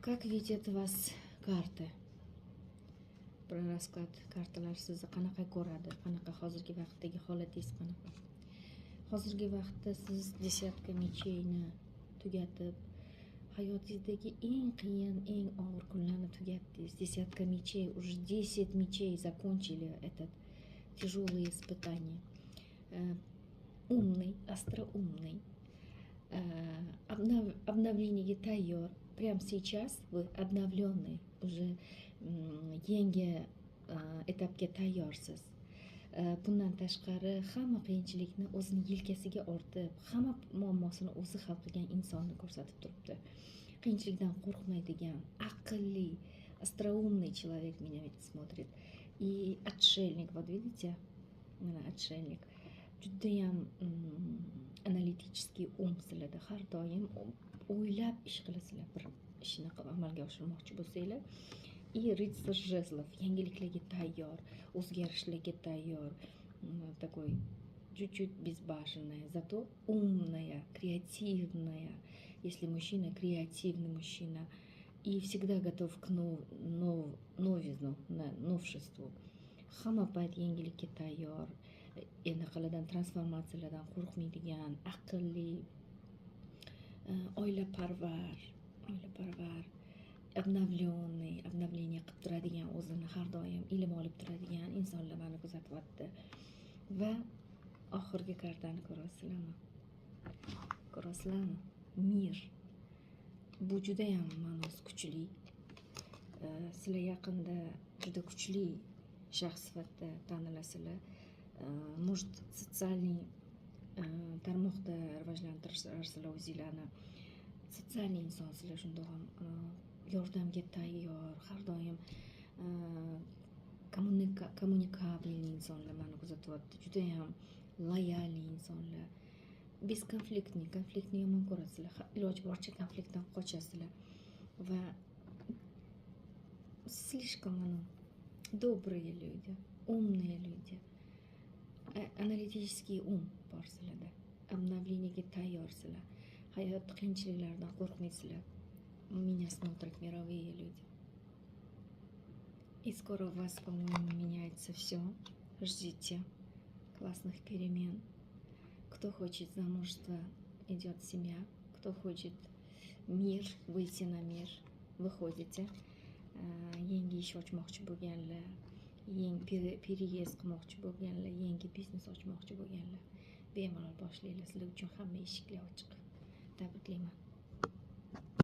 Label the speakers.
Speaker 1: Как видят вас карты? Bir расклад kartalar sizni qanaqa ko'radi? Qanaqa hozirgi vaqtdagi holatingiz qanaqa? Hozirgi vaqtda siz desyatka mecheyni tugatib, hayotingizdagi eng qiyin, eng og'ir kunlarni tugatdingiz. Desyatka мечей, уже 10 мечей закончили этот тяжелые испытания. Умный, остроумный, обновление тайyor. Прямо сейчас вы обновленный, уже yangi etapga tayyorsiz. Bundan tashqari hamma qiyinchilikni o'zini yelkasiga ortib, hamma muammosini o'zi hal qilgan insonni ko'rsatib turibdi. Qiyinchilikdan qo'rqmaydigan, aqlli, остроумный человек меня ведь смотрит. И отшельник, вот видите, отшельник. Judayam analitiический sizlarda har doim o'ylab ish qilasizlar. Bir ishni amalga oshirmoqchi bo'lsanglar. И рыцарь жезлов, yangiliklarga tayyor, o'zgarishlarga tayyor, такой чуть-чуть безбашенная, зато умная, креативная. Если мужчина, креативный мужчина и всегда готов к новизну, новшеству. Hamma payt yangilikka tayyor, anaqalardan transformatsiyalardan qo'rqmaydigan, aqlli, oilaparvar, обновление qilib turadigan, o'zini har doim ilm olib turadigan insonlar meni kuzatyapti. Va oxirgi kartani ko'rasizlarmi? Mir. Bu juda ham ma'nosi kuchli. Sizlar yaqinda juda kuchli shaxs sifatida tanilasizlar. Может, sotsialiy tarmoqda rivojlantirasizlar o'zinglarni. Sotsialiy insonsizlar, shundoq ham yordamga tayyor, har doim kommunikabilniy insonlar meni kuzatyapti. Juda ham loyalniy insonlar. Бесконфликтный, konfliktni yomon ko'rasizlar. Iloji boricha konfliktdan qochasizlar. Va слишком добрые люди, умные люди. Analitiический bor sizlarda. Обновлениеga tayyorsizlar. Hayot qiyinchiliklaridan qo'rqmaysizlar. Меня смотрят мировые люди. И скоро у вас, по-моему, меняется все. Ждите классных перемен. Кто хочет замужества, идет семья. Кто хочет мир, выйти на мир, выходите. Yangi ish ochmoqchi bo'lganlar, yangi переезд qilmoqchi bo'lganlar, yangi biznes ochmoqchi bo'lganlar, bemalol boshlanglar. Sizlar uchun hamma eshiklar ochiq. Tabriklayman.